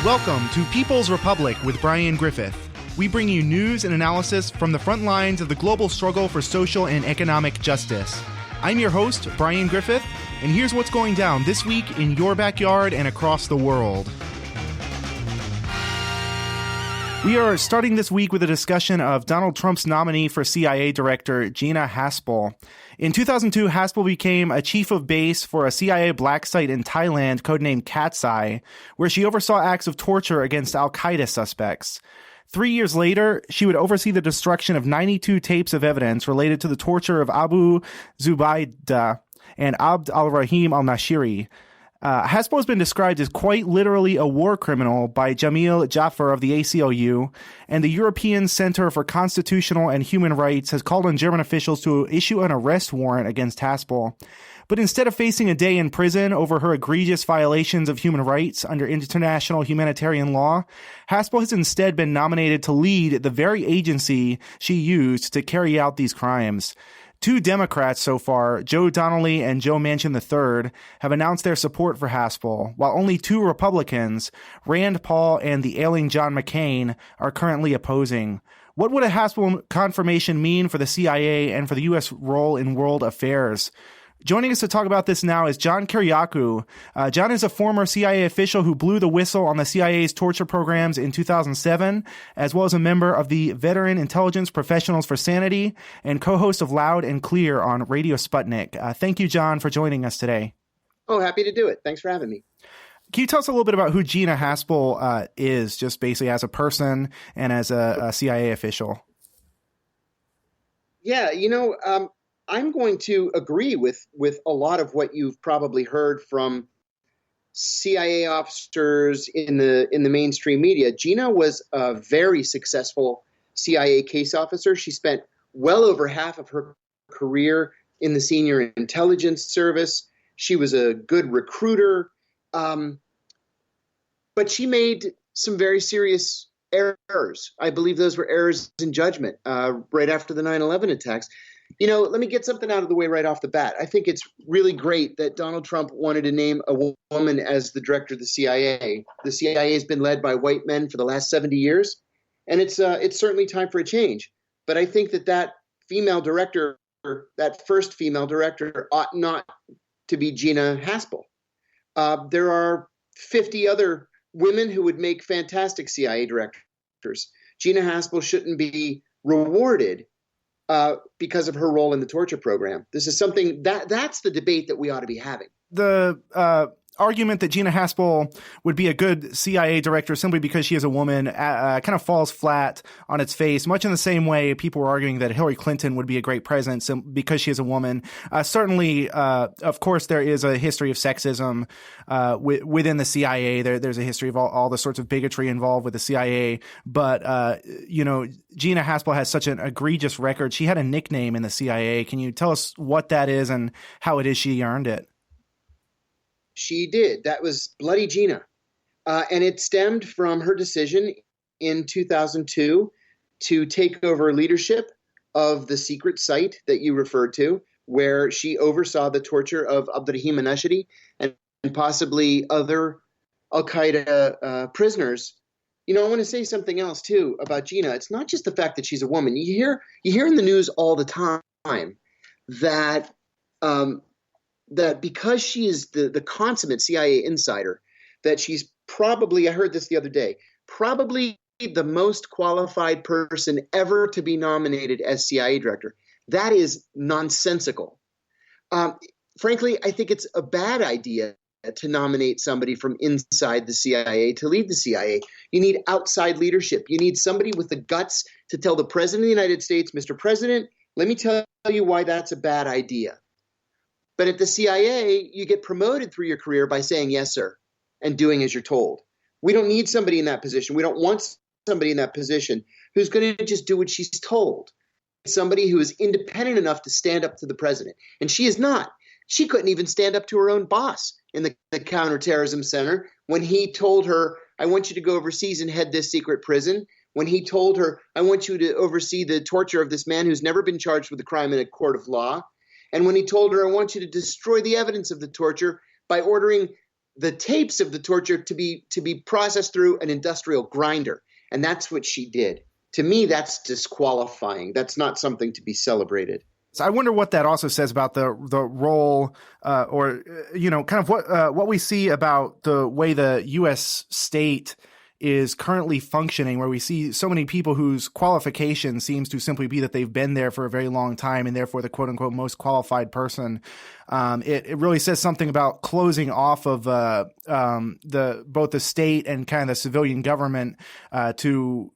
Welcome to People's Republic with Brian Griffith. We bring you news and analysis from the front lines of the global struggle for social and economic justice. I'm your host, Brian Griffith, and here's what's going down this week in your backyard and across the world. We are starting this week with a discussion of Donald Trump's nominee for CIA director, Gina Haspel. In 2002, Haspel became a chief of base for a CIA black site in Thailand codenamed Cat's Eye, where she oversaw acts of torture against al-Qaeda suspects. 3 years later, she would oversee the destruction of 92 tapes of evidence related to the torture of Abu Zubaydah and Abd al-Rahim al-Nashiri. Haspel has been described as quite literally a war criminal by Jameel Jaffer of the ACLU, and the European Center for Constitutional and Human Rights has called on German officials to issue an arrest warrant against Haspel. But instead of facing a day in prison over her egregious violations of human rights under international humanitarian law, Haspel has instead been nominated to lead the very agency she used to carry out these crimes. Two Democrats so far, Joe Donnelly and Joe Manchin III, have announced their support for Haspel, while only two Republicans, Rand Paul and the ailing John McCain, are currently opposing. What would a Haspel confirmation mean for the CIA and for the U.S. role in world affairs? Joining us to talk about this now is John Kiriakou. John is a former CIA official who blew the whistle on the CIA's torture programs in 2007, as well as a member of the Veteran Intelligence Professionals for Sanity and co-host of Loud and Clear on Radio Sputnik. Thank you, John, for joining us today. Oh, happy to do it. Thanks for having me. Can you tell us a little bit about who Gina Haspel is, just basically as a person and as a CIA official? Yeah, I'm going to agree with a lot of what you've probably heard from CIA officers in the mainstream media. Gina was a very successful CIA case officer. She spent well over half of her career in the senior intelligence service. She was a good recruiter, but she made some very serious errors. I believe those were errors in judgment right after the 9/11 attacks. Let me get something out of the way right off the bat. I think it's really great that Donald Trump wanted to name a woman as the director of the CIA. The CIA has been led by white men for the last 70 years, and it's certainly time for a change. But I think that female director, that first female director, ought not to be Gina Haspel. There are 50 other women who would make fantastic CIA directors. Gina Haspel shouldn't be rewarded because of her role in the torture program. This is something that's the debate that we ought to be having. The argument that Gina Haspel would be a good CIA director simply because she is a woman kind of falls flat on its face, much in the same way people were arguing that Hillary Clinton would be a great president because she is a woman. Certainly, of course, there is a history of sexism within the CIA. There's a history of all the sorts of bigotry involved with the CIA. But, Gina Haspel has such an egregious record. She had a nickname in the CIA. Can you tell us what that is and how it is she earned it? She did. That was Bloody Gina. And it stemmed from her decision in 2002 to take over leadership of the secret site that you referred to, where she oversaw the torture of al-Rahim al-Nashiri and possibly other al-Qaeda prisoners. I want to say something else, too, about Gina. It's not just the fact that she's a woman. You hear in the news all the time that because she is the consummate CIA insider, that she's probably, I heard this the other day, probably the most qualified person ever to be nominated as CIA director. That is nonsensical. Frankly, I think it's a bad idea to nominate somebody from inside the CIA to lead the CIA. You need outside leadership. You need somebody with the guts to tell the President of the United States, Mr. President, let me tell you why that's a bad idea. But at the CIA, you get promoted through your career by saying, yes, sir, and doing as you're told. We don't need somebody in that position. We don't want somebody in that position who's going to just do what she's told. Somebody who is independent enough to stand up to the president. And she is not. She couldn't even stand up to her own boss in the counterterrorism center when he told her, I want you to go overseas and head this secret prison. When he told her, I want you to oversee the torture of this man who's never been charged with a crime in a court of law. And when he told her, I want you to destroy the evidence of the torture by ordering the tapes of the torture to be processed through an industrial grinder. And that's what she did. To me, that's disqualifying. That's not something to be celebrated. So I wonder what that also says about the role or kind of what we see about the way the U.S. state is currently functioning, where we see so many people whose qualification seems to simply be that they've been there for a very long time and therefore the quote unquote most qualified person. It really says something about closing off of both the state and kind of the civilian government to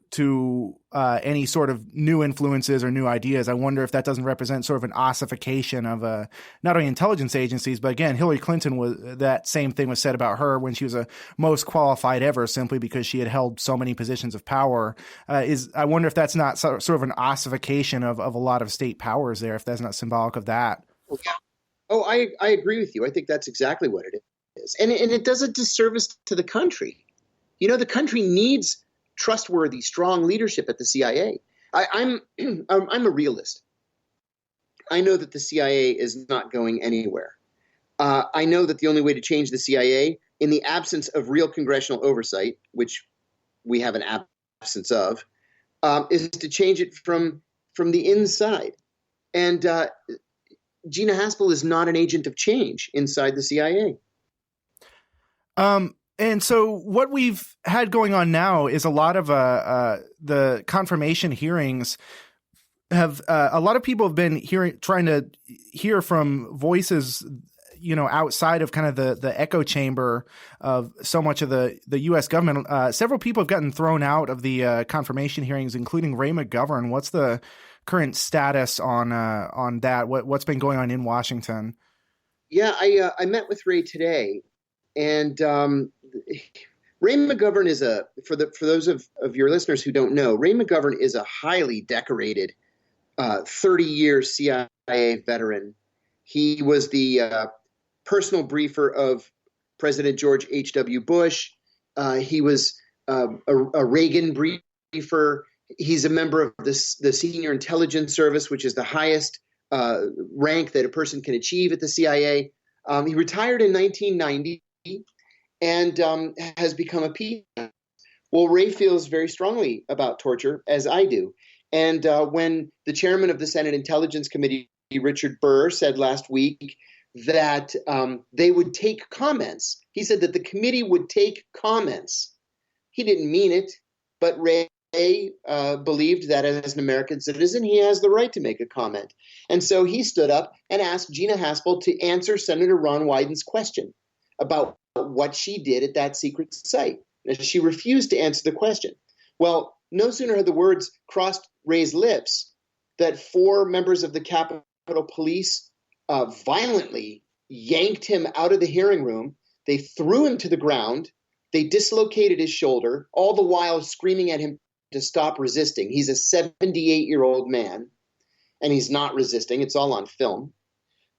any sort of new influences or new ideas. I wonder if that doesn't represent sort of an ossification of not only intelligence agencies, but again, Hillary Clinton that same thing was said about her when she was a most qualified ever, simply because she had held so many positions of power. I wonder if that's not sort of an ossification of a lot of state powers there, if that's not symbolic of that. Oh, I agree with you. I think that's exactly what it is. And it does a disservice to the country. The country needs trustworthy, strong leadership at the CIA. I'm a realist. I know that the CIA is not going anywhere. I know that the only way to change the CIA, in the absence of real congressional oversight, which we have an absence of, is to change it from the inside. And Gina Haspel is not an agent of change inside the CIA. And so what we've had going on now is a lot of the confirmation hearings have a lot of people have been trying to hear from voices, outside of kind of the echo chamber of so much of the U.S. government. Several people have gotten thrown out of the confirmation hearings, including Ray McGovern. What's the current status on that? What's been going on in Washington? Yeah, I met with Ray today, and Ray McGovern is for those of your listeners who don't know, Ray McGovern is a highly decorated 30-year CIA veteran. He was the personal briefer of President George H.W. Bush. He was a Reagan briefer. He's a member of the Senior Intelligence Service, which is the highest rank that a person can achieve at the CIA. He retired in 1990 and has become a peace. Well, Ray feels very strongly about torture, as I do. And when the chairman of the Senate Intelligence Committee, Richard Burr, said last week that they would take comments, he said that the committee would take comments. He didn't mean it, but Ray believed that as an American citizen, he has the right to make a comment. And so he stood up and asked Gina Haspel to answer Senator Ron Wyden's question about what she did at that secret site. And she refused to answer the question. Well, no sooner had the words crossed Ray's lips that 4 members of the Capitol Police violently yanked him out of the hearing room. They threw him to the ground. They dislocated his shoulder, all the while screaming at him to stop resisting. He's a 78-year-old man, and he's not resisting. It's all on film.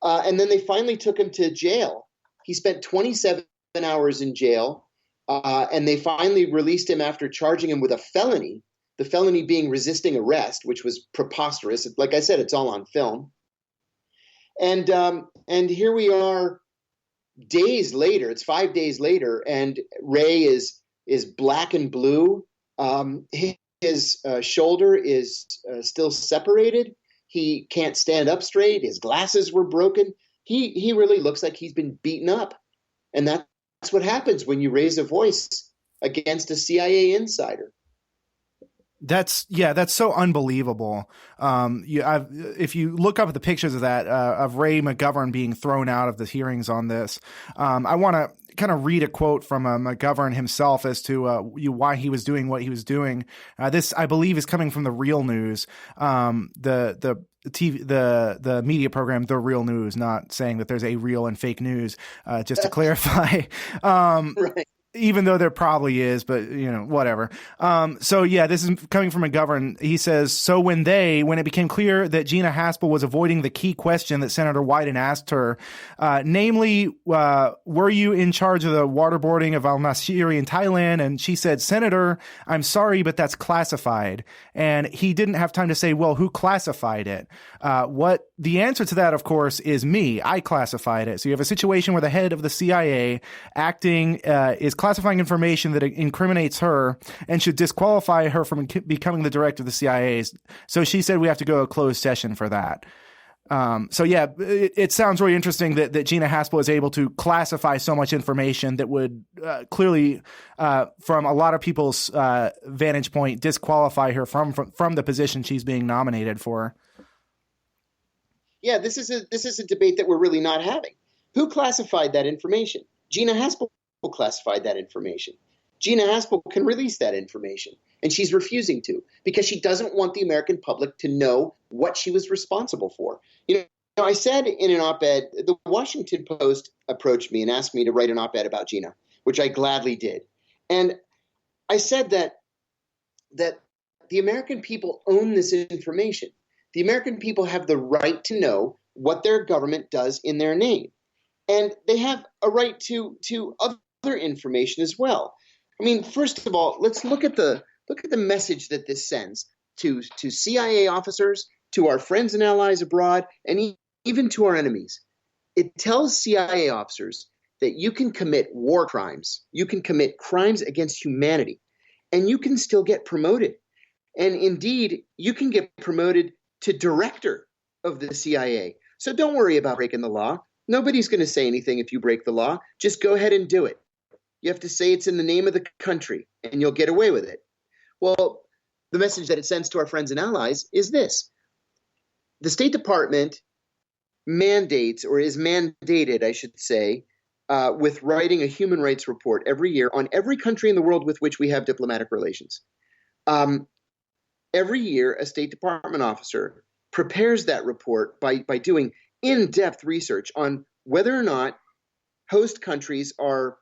And then they finally took him to jail. He spent 27 hours in jail, and they finally released him after charging him with a felony, the felony being resisting arrest, which was preposterous. Like I said, it's all on film. And here we are days later. It's 5 days later, and Ray is black and blue. His shoulder is still separated. He can't stand up straight. His glasses were broken. He really looks like he's been beaten up. And that's what happens when you raise a voice against a CIA insider. That's so unbelievable. If you look up at the pictures of that, of Ray McGovern being thrown out of the hearings on this, I want to kind of read a quote from McGovern himself as to why he was doing what he was doing. This, I believe, is coming from the Real News, the media program, The Real News, not saying that there's a real and fake news, just to clarify. Right. even though there probably is, but whatever. So yeah, this is coming from McGovern. He says, so when it became clear that Gina Haspel was avoiding the key question that Senator Wyden asked her, namely, were you in charge of the waterboarding of al-Nashiri in Thailand? And she said, Senator, I'm sorry, but that's classified. And he didn't have time to say, well, who classified it? What the answer to that, of course, is me. I classified it. So you have a situation where the head of the CIA acting is classifying information that incriminates her and should disqualify her from becoming the director of the CIA. So she said we have to go a closed session for that. So yeah, it sounds really interesting that Gina Haspel is able to classify so much information that would clearly, from a lot of people's vantage point, disqualify her from the position she's being nominated for. Yeah, this is a debate that we're really not having. Who classified that information? Gina Haspel classified that information. Gina Haspel can release that information, and she's refusing to because she doesn't want the American public to know what she was responsible for. I said in an op-ed, the Washington Post approached me and asked me to write an op-ed about Gina, which I gladly did. And I said that the American people own this information. The American people have the right to know what their government does in their name. And they have a right to other information as well. I mean, first of all, let's look at the message that this sends to CIA officers, to our friends and allies abroad, and even to our enemies. It tells CIA officers that you can commit war crimes, you can commit crimes against humanity, and you can still get promoted. And indeed, you can get promoted to director of the CIA. So don't worry about breaking the law. Nobody's going to say anything if you break the law. Just go ahead and do it. You have to say it's in the name of the country, and you'll get away with it. Well, the message that it sends to our friends and allies is this. The State Department mandates, or is mandated, I should say, with writing a human rights report every year on every country in the world with which we have diplomatic relations. Every year, a State Department officer prepares that report by doing in-depth research on whether or not host countries are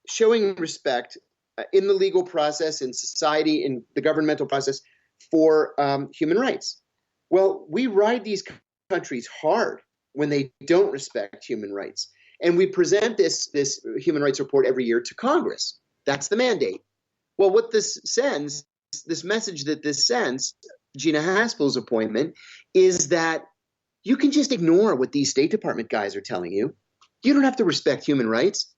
showing respect in the legal process, in society, in the governmental process for human rights. Well, we ride these countries hard when they don't respect human rights. And we present this human rights report every year to Congress. That's the mandate. Well, what this sends, this message that this sends, Gina Haspel's appointment, is that you can just ignore what these State Department guys are telling you. You don't have to respect human rights.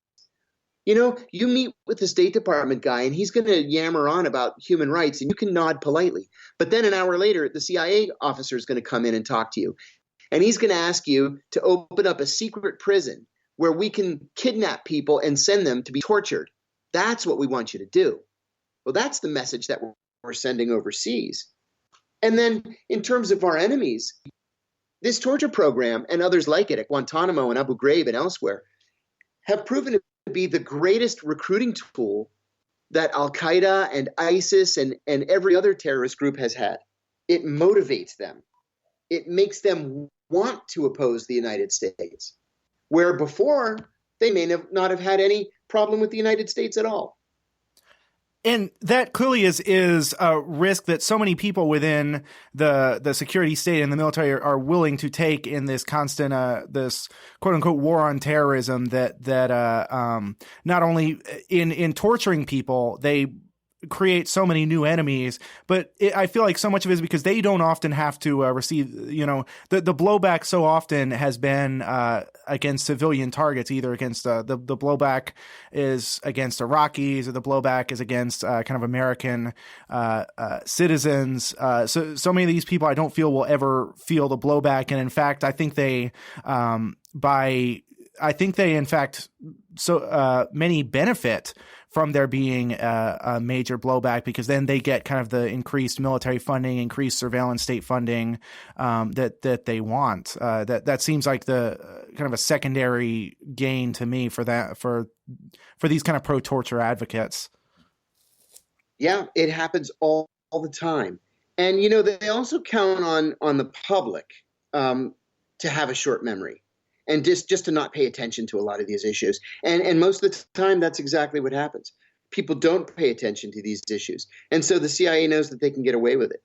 You meet with the State Department guy and he's going to yammer on about human rights and you can nod politely. But then an hour later, the CIA officer is going to come in and talk to you. And he's going to ask you to open up a secret prison where we can kidnap people and send them to be tortured. That's what we want you to do. Well, that's the message that we're sending overseas. And then in terms of our enemies, this torture program and others like it at Guantanamo and Abu Ghraib and elsewhere have proven to be the greatest recruiting tool that Al-Qaeda and ISIS and every other terrorist group has had. It motivates them. It makes them want to oppose the United States, where before they may not have had any problem with the United States at all. And that clearly is a risk that so many people within the security state and the military are willing to take in this constant this quote unquote war on terrorism that not only in torturing people they create so many new enemies, but I feel like so much of it is because they don't often have to receive, the blowback so often has been against civilian targets, either against the blowback is against Iraqis or the blowback is against kind of American citizens. So many of these people I don't feel will ever feel the blowback. And in fact, I think they in fact many benefit from there being a major blowback, because then they get kind of the increased military funding, increased surveillance state funding that they want. That seems like the kind of a secondary gain to me for these kind of pro-torture advocates. Yeah, it happens all the time. And, they also count on the public to have a short memory. and just to not pay attention to a lot of these issues. And most of the time, that's exactly what happens. People don't pay attention to these issues. And so the CIA knows that they can get away with it.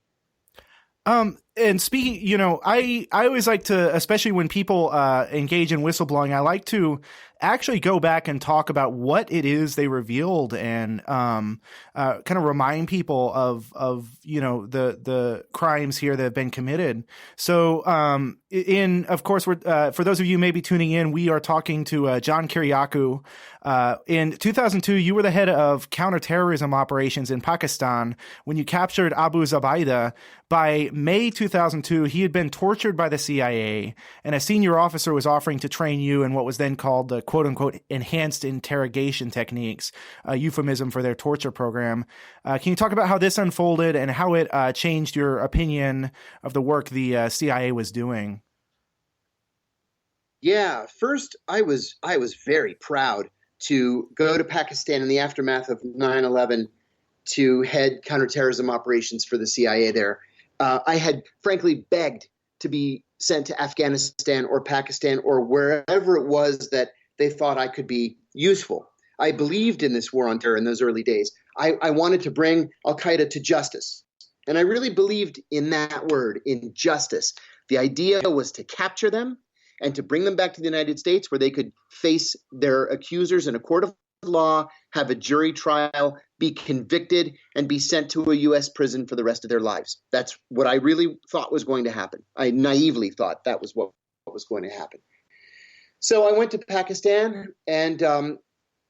And speaking, I always like to, especially when people engage in whistleblowing, I like to actually go back and talk about what it is they revealed and kind of remind people of the crimes here that have been committed. So of course, we're for those of you maybe tuning in, we are talking to John Kiriakou. In 2002, you were the head of counterterrorism operations in Pakistan when you captured Abu Zubaydah. By May 2002, he had been tortured by the CIA, and a senior officer was offering to train you in what was then called the quote-unquote enhanced interrogation techniques, a euphemism for their torture program. Can you talk about how this unfolded and how it changed your opinion of the work the CIA was doing? Yeah, first, I was very proud to go to Pakistan in the aftermath of 9/11 to head counterterrorism operations for the CIA there. I had frankly begged to be sent to Afghanistan or Pakistan or wherever it was that they thought I could be useful. I believed in this war on terror in those early days. I wanted to bring al-Qaeda to justice. And I really believed in that word, in justice. The idea was to capture them and to bring them back to the United States where they could face their accusers in a court of law, have a jury trial, be convicted, and be sent to a U.S. prison for the rest of their lives. That's what I really thought was going to happen. I naively thought that was what was going to happen. So I went to Pakistan, and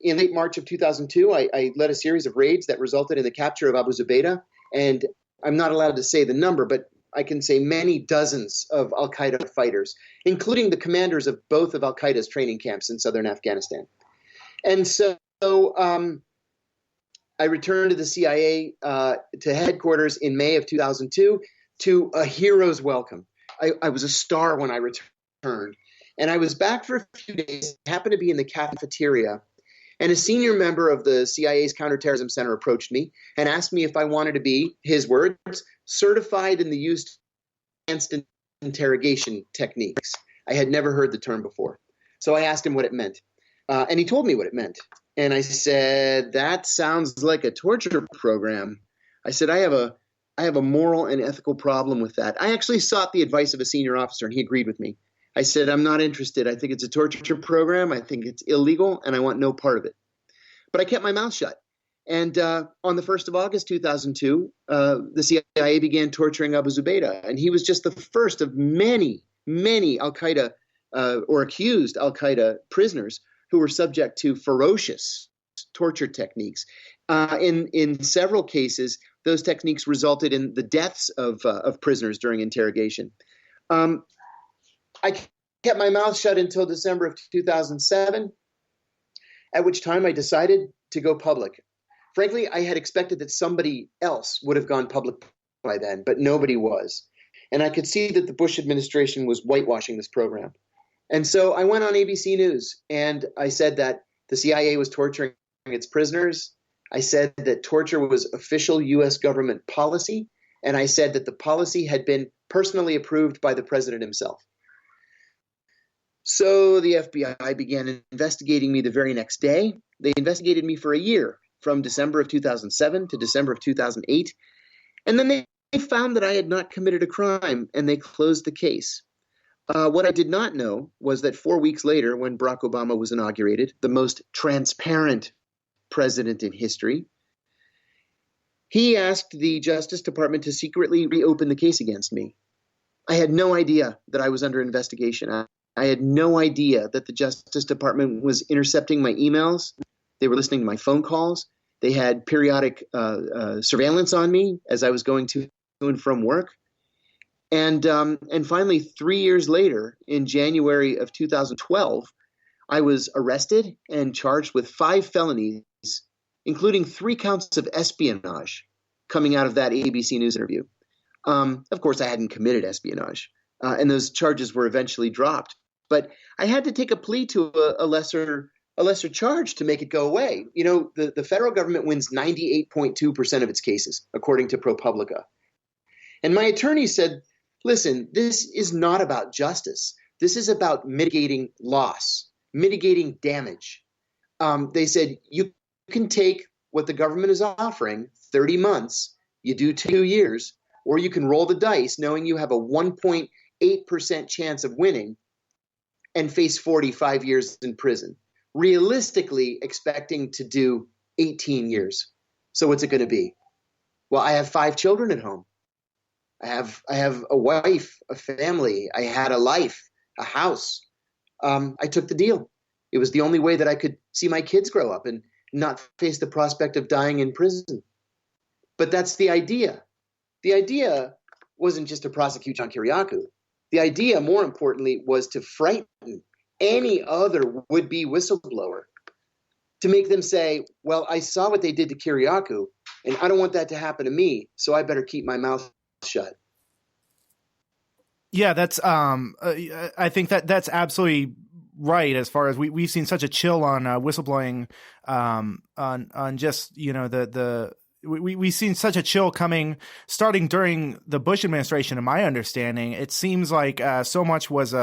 in late March of 2002, I led a series of raids that resulted in the capture of Abu Zubaydah. And I'm not allowed to say the number, but I can say many dozens of al-Qaeda fighters, including the commanders of both of al-Qaeda's training camps in southern Afghanistan. And so I returned to the CIA, to headquarters in May of 2002 to a hero's welcome. I was a star when I returned. And I was back for a few days, happened to be in the cafeteria, and a senior member of the CIA's Counterterrorism Center approached me and asked me if I wanted to be, his words, certified in the use of advanced interrogation techniques. I had never heard the term before. So I asked him what it meant. And he told me what it meant. And I said, that sounds like a torture program. I said, I have a moral and ethical problem with that. I actually sought the advice of a senior officer, and he agreed with me. I said, I'm not interested. I think it's a torture program. I think it's illegal, and I want no part of it. But I kept my mouth shut. And on the 1st of August 2002, the CIA began torturing Abu Zubaydah. And he was just the first of many, many al-Qaeda or accused al-Qaeda prisoners who were subject to ferocious torture techniques. In several cases, those techniques resulted in the deaths of prisoners during interrogation. I kept my mouth shut until December of 2007, at which time I decided to go public. Frankly, I had expected that somebody else would have gone public by then, but nobody was. And I could see that the Bush administration was whitewashing this program. And so I went on ABC News and I said that the CIA was torturing its prisoners. I said that torture was official U.S. government policy. And I said that the policy had been personally approved by the president himself. So the FBI began investigating me the very next day. They investigated me for a year, from December of 2007 to December of 2008. And then they found that I had not committed a crime, and they closed the case. What I did not know was that 4 weeks later, when Barack Obama was inaugurated, the most transparent president in history, he asked the Justice Department to secretly reopen the case against me. I had no idea that I was under investigation. I had no idea that the Justice Department was intercepting my emails. They were listening to my phone calls. They had periodic surveillance on me as I was going to and from work. And finally, 3 years later, in January of 2012, I was arrested and charged with 5 felonies, including 3 counts of espionage coming out of that ABC News interview. Of course, I hadn't committed espionage, and those charges were eventually dropped. But I had to take a plea to a lesser charge to make it go away. You know, the federal government wins 98.2% of its cases, according to ProPublica. And my attorney said, listen, this is not about justice. This is about mitigating loss, mitigating damage. They said you can take what the government is offering, 30 months, you do 2 years, or you can roll the dice knowing you have a 1.8% chance of winning and face 45 years in prison, realistically expecting to do 18 years. So what's it going to be? Well, I have 5 children at home. I have a wife, a family. I had a life, a house. I took the deal. It was the only way that I could see my kids grow up and not face the prospect of dying in prison. But that's the idea. The idea wasn't just to prosecute John Kiriakou. The idea, more importantly, was to frighten any other would-be whistleblower, to make them say, well, I saw what they did to Kiriakou, and I don't want that to happen to me, so I better keep my mouth shut. Yeah, that's I think that's absolutely right. As far as we've seen such a chill on whistleblowing, on just, you know, we've seen such a chill coming starting during the Bush administration. In my understanding, it seems like so much was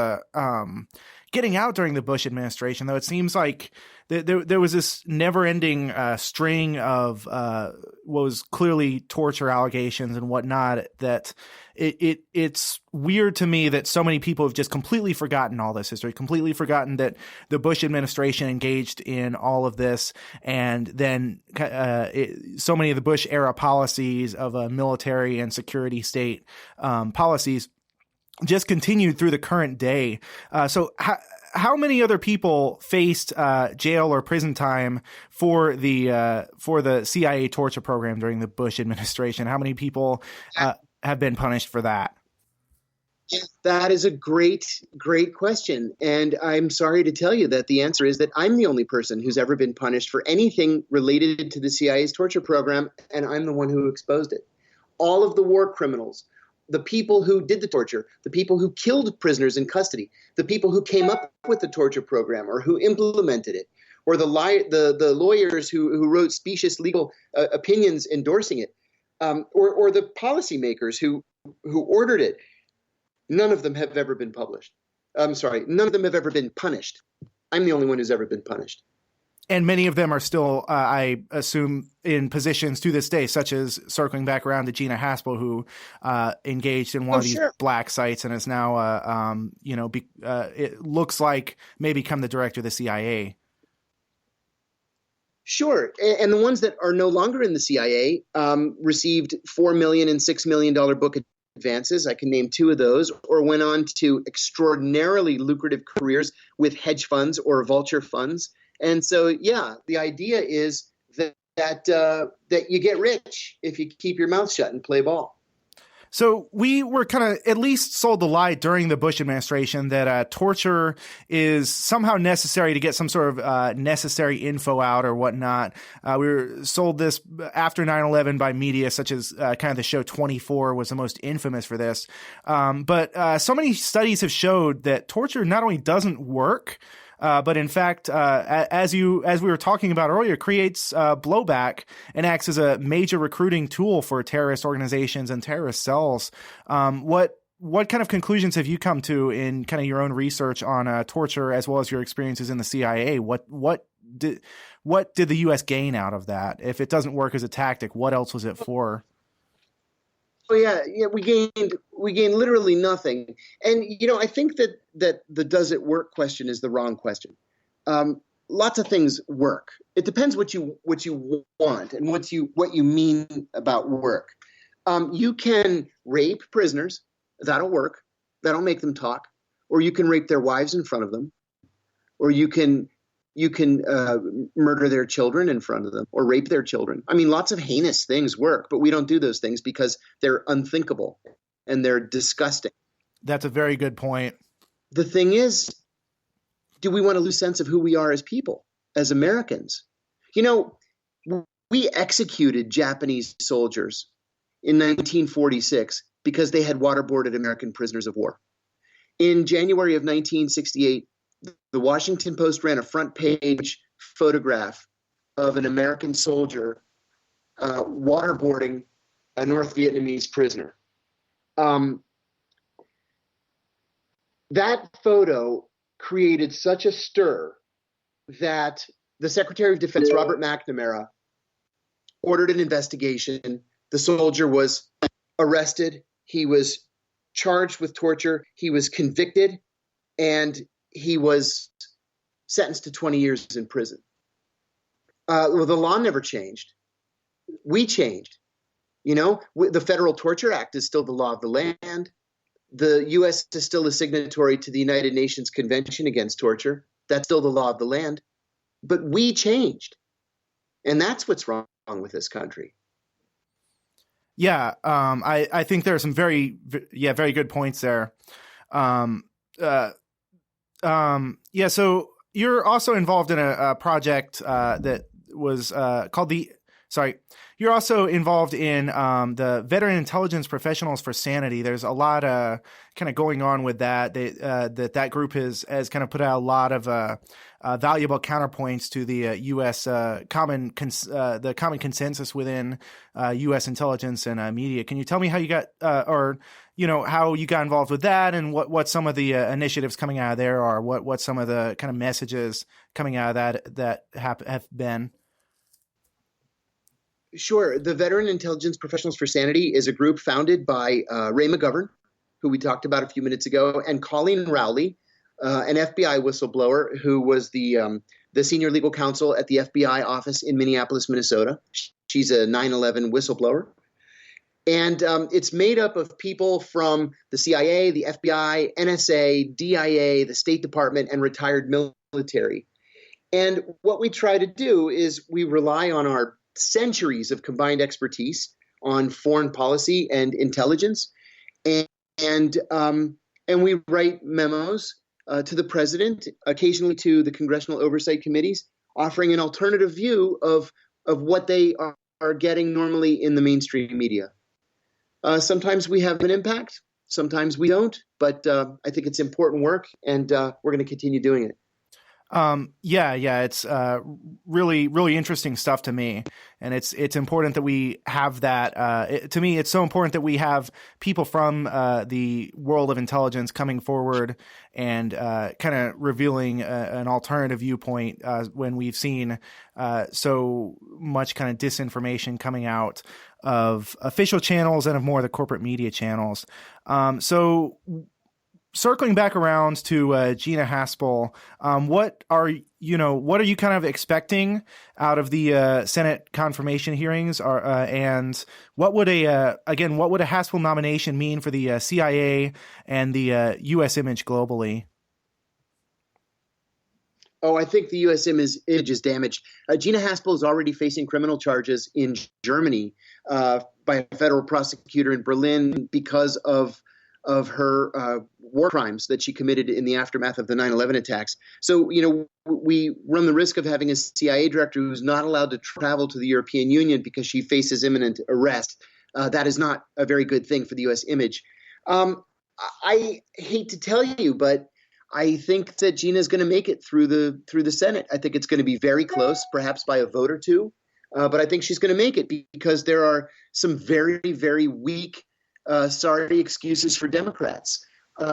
getting out during the Bush administration, though it seems like there was this never-ending string of what was clearly torture allegations and whatnot. That it's weird to me that so many people have just completely forgotten all this history, completely forgotten that the Bush administration engaged in all of this, and then so many of the Bush era policies of a military and security state policies just continued through the current day. So how many other people faced jail or prison time for the CIA torture program during the Bush administration? How many people have been punished for that? That is a great question. And I'm sorry to tell you that the answer is that I'm the only person who's ever been punished for anything related to the CIA's torture program, and I'm the one who exposed it. All of the war criminals, the people who did the torture, the people who killed prisoners in custody, the people who came up with the torture program or who implemented it, or the lawyers who wrote specious legal opinions endorsing it, or the policymakers who ordered it. None of them have ever been published. I'm sorry, none of them have ever been punished. I'm the only one who's ever been punished. And many of them are still, I assume, in positions to this day, such as circling back around to Gina Haspel, who engaged in one of these black sites and is now, it looks like may become the director of the CIA. Sure. And the ones that are no longer in the CIA received $4 million and $6 million book advances. I can name 2 of those, or went on to extraordinarily lucrative careers with hedge funds or vulture funds. And so, yeah, the idea is that you get rich if you keep your mouth shut and play ball. So we were kind of at least sold the lie during the Bush administration that torture is somehow necessary to get some sort of necessary info out or whatnot. We were sold this after 9/11 by media, such as kind of the show 24 was the most infamous for this. But so many studies have showed that torture not only doesn't work, but in fact, as we were talking about earlier, creates blowback and acts as a major recruiting tool for terrorist organizations and terrorist cells. What kind of conclusions have you come to in kind of your own research on torture, as well as your experiences in the CIA? What did the U.S. gain out of that? If it doesn't work as a tactic, what else was it for? Oh yeah, we gained literally nothing. And I think that the does it work question is the wrong question. Lots of things work. It depends what you want and what you mean about work. You can rape prisoners, that'll work. That'll make them talk. Or you can rape their wives in front of them. Or you can murder their children in front of them or rape their children. I mean, lots of heinous things work, but we don't do those things because they're unthinkable and they're disgusting. That's a very good point. The thing is, do we want to lose sense of who we are as people, as Americans? We executed Japanese soldiers in 1946 because they had waterboarded American prisoners of war. In January of 1968, the Washington Post ran a front page photograph of an American soldier waterboarding a North Vietnamese prisoner. That photo created such a stir that the Secretary of Defense, Robert McNamara, ordered an investigation. The soldier was arrested. He was charged with torture. He was convicted, and he was sentenced to 20 years in prison. Well, the law never changed. We changed. The Federal Torture Act is still the law of the land. The U.S. is still a signatory to the United Nations Convention Against Torture. That's still the law of the land. But we changed. And that's what's wrong with this country. Yeah, I think there are some very good points there. So you're also involved in a project that was called you're also involved in the Veteran Intelligence Professionals for Sanity. There's a lot kind of going on with that. That group has kind of put out a lot of valuable counterpoints to the U.S. common consensus within U.S. intelligence and media. Can you tell me how you got how you got involved with that, and what some of the initiatives coming out of there are? What some of the kind of messages coming out of that have been? Sure. The Veteran Intelligence Professionals for Sanity is a group founded by Ray McGovern, who we talked about a few minutes ago, and Colleen Rowley, an FBI whistleblower who was the senior legal counsel at the FBI office in Minneapolis, Minnesota. She's a 9/11 whistleblower. And it's made up of people from the CIA, the FBI, NSA, DIA, the State Department, and retired military. And what we try to do is we rely on our centuries of combined expertise on foreign policy and intelligence, and we write memos to the president, occasionally to the congressional oversight committees, offering an alternative view of what they are getting normally in the mainstream media. Sometimes we have an impact, sometimes we don't, but I think it's important work, and we're going to continue doing it. It's really, really interesting stuff to me, and it's important that we have that. To me, it's so important that we have people from the world of intelligence coming forward and kind of revealing an alternative viewpoint when we've seen so much kind of disinformation coming out of official channels and of more of the corporate media channels. So circling back around to Gina Haspel, what are you kind of expecting out of the Senate confirmation hearings? And what would a Haspel nomination mean for the CIA and the U.S. image globally? Oh, I think the U.S. image is damaged. Gina Haspel is already facing criminal charges in Germany by a federal prosecutor in Berlin because of her war crimes that she committed in the aftermath of the 9/11 attacks. So, we run the risk of having a CIA director who's not allowed to travel to the European Union because she faces imminent arrest. That is not a very good thing for the U.S. image. I hate to tell you, but I think that Gina is going to make it through the Senate. I think it's going to be very close, perhaps by a vote or two. But I think she's going to make it because there are some very, very weak sorry excuses for Democrats,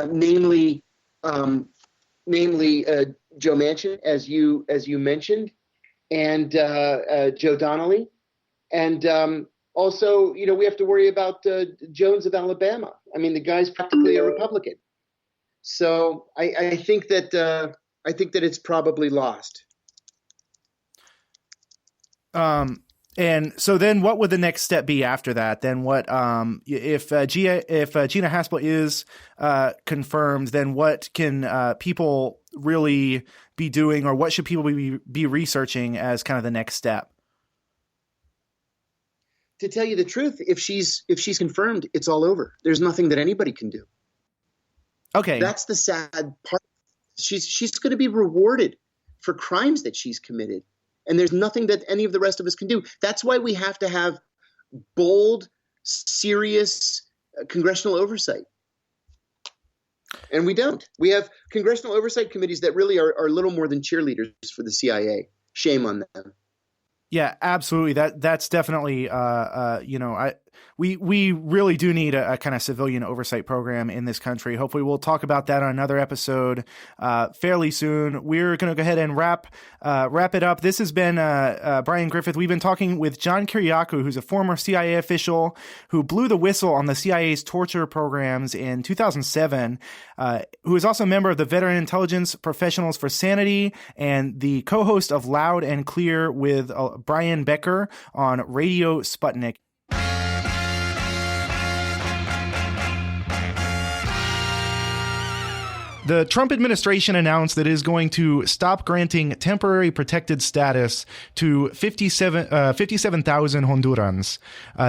namely Joe Manchin, as you mentioned, and Joe Donnelly, and also we have to worry about Jones of Alabama. I mean, the guy's practically a Republican, so I think that it's probably lost. And so then what would the next step be after that? Then what, if Gina Haspel is confirmed, then what can people really be doing, or what should people be researching as kind of the next step? To tell you the truth, if she's confirmed, it's all over. There's nothing that anybody can do. Okay. That's the sad part. She's going to be rewarded for crimes that she's committed. And there's nothing that any of the rest of us can do. That's why we have to have bold, serious congressional oversight. And we don't. We have congressional oversight committees that really are little more than cheerleaders for the CIA. Shame on them. Yeah, absolutely. That's definitely, We really do need a kind of civilian oversight program in this country. Hopefully we'll talk about that on another episode fairly soon. We're going to go ahead and wrap it up. This has been Brian Griffith. We've been talking with John Kiriakou, who's a former CIA official who blew the whistle on the CIA's torture programs in 2007, who is also a member of the Veteran Intelligence Professionals for Sanity and the co-host of Loud and Clear with Brian Becker on Radio Sputnik. The Trump administration announced that it is going to stop granting temporary protected status to 57,000 Hondurans.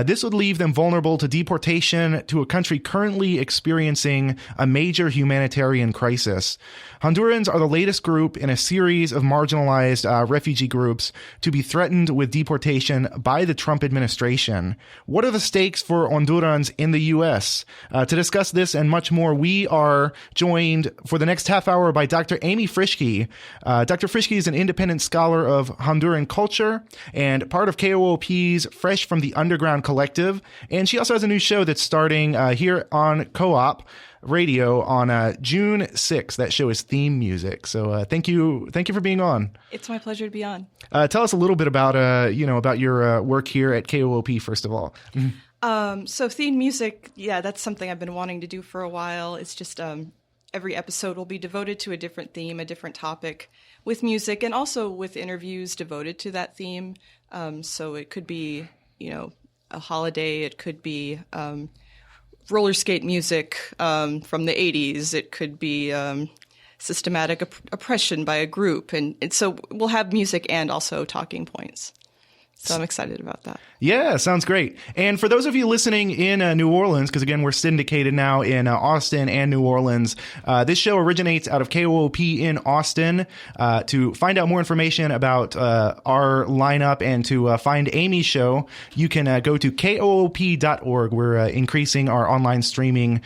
This would leave them vulnerable to deportation to a country currently experiencing a major humanitarian crisis. Hondurans are the latest group in a series of marginalized refugee groups to be threatened with deportation by the Trump administration. What are the stakes for Hondurans in the U.S.? To discuss this and much more, we are joined for the next half hour by Dr. Amy Frischke. Dr. Frischke is an independent scholar of Honduran culture and part of KOOP's Fresh from the Underground Collective. And she also has a new show that's starting here on Co-op Radio on June 6th. That show is Theme Music. So thank you for being on. It's my pleasure to be on. Tell us a little bit about your work here at KOOP, first of all. So Theme Music, that's something I've been wanting to do for a while. It's just every episode will be devoted to a different theme, a different topic with music, and also with interviews devoted to that theme. So it could be, a holiday. It could be roller skate music from the 80s. It could be systematic oppression by a group. And so we'll have music and also talking points. So I'm excited about that. Yeah, sounds great. And for those of you listening in New Orleans, because again, we're syndicated now in Austin and New Orleans, this show originates out of KOOP in Austin. To find out more information about our lineup and to find Amy's show, you can go to koop.org. We're increasing our online streaming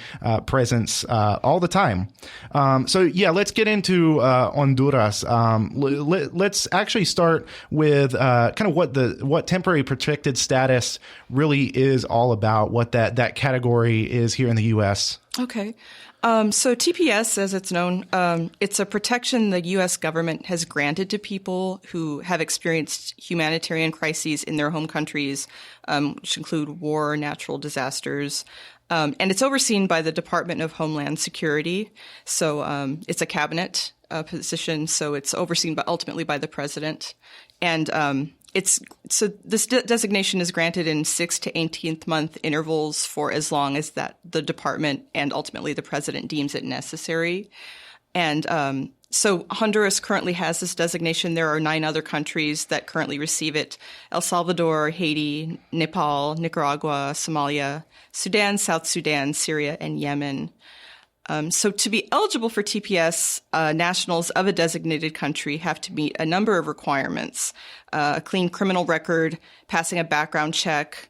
presence all the time. Let's get into Honduras. Let's actually start with kind of what temporary protected status really is all about, what that category is here in the U.S. Okay. So TPS, as it's known, it's a protection the U.S. government has granted to people who have experienced humanitarian crises in their home countries, which include war, natural disasters. And it's overseen by the Department of Homeland Security. So it's a cabinet position, so it's overseen ultimately by the president. And this designation is granted in 6th to 18th month intervals for as long as that the department and ultimately the president deems it necessary. And so Honduras currently has this designation. There are 9 other countries that currently receive it: El Salvador, Haiti, Nepal, Nicaragua, Somalia, Sudan, South Sudan, Syria, and Yemen. So to be eligible for TPS, nationals of a designated country have to meet a number of requirements: a clean criminal record, passing a background check,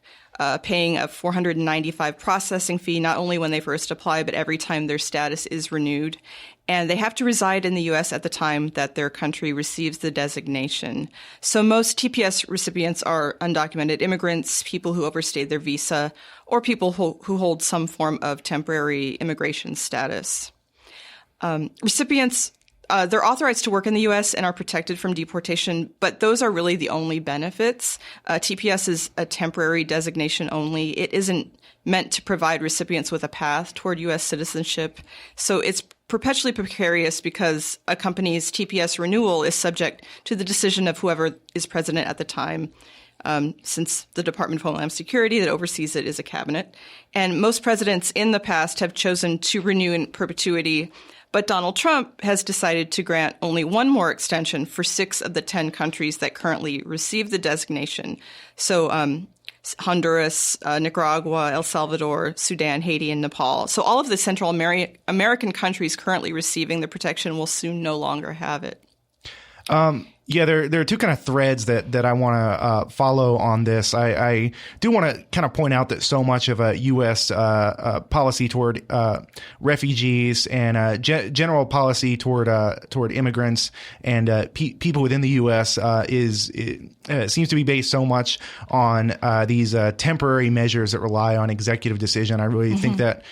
paying a $495 processing fee, not only when they first apply, but every time their status is renewed. And they have to reside in the U.S. at the time that their country receives the designation. So most TPS recipients are undocumented immigrants, people who overstayed their visa, or people who hold some form of temporary immigration status. Recipients, they're authorized to work in the U.S. and are protected from deportation, but those are really the only benefits. TPS is a temporary designation only. It isn't meant to provide recipients with a path toward U.S. citizenship. So it's perpetually precarious because a company's TPS renewal is subject to the decision of whoever is president at the time, since the Department of Homeland Security that oversees it is a cabinet. And most presidents in the past have chosen to renew in perpetuity, but Donald Trump has decided to grant only one more extension for 6 of the 10 countries that currently receive the designation. So Honduras, Nicaragua, El Salvador, Sudan, Haiti, and Nepal. So all of the Central American countries currently receiving the protection will soon no longer have it. Yeah, there are two kind of threads that I want to follow on this. I do want to kind of point out that so much of a U.S. Policy toward refugees and general policy toward immigrants and people within the U.S. Seems to be based so much on these temporary measures that rely on executive decision. I really think that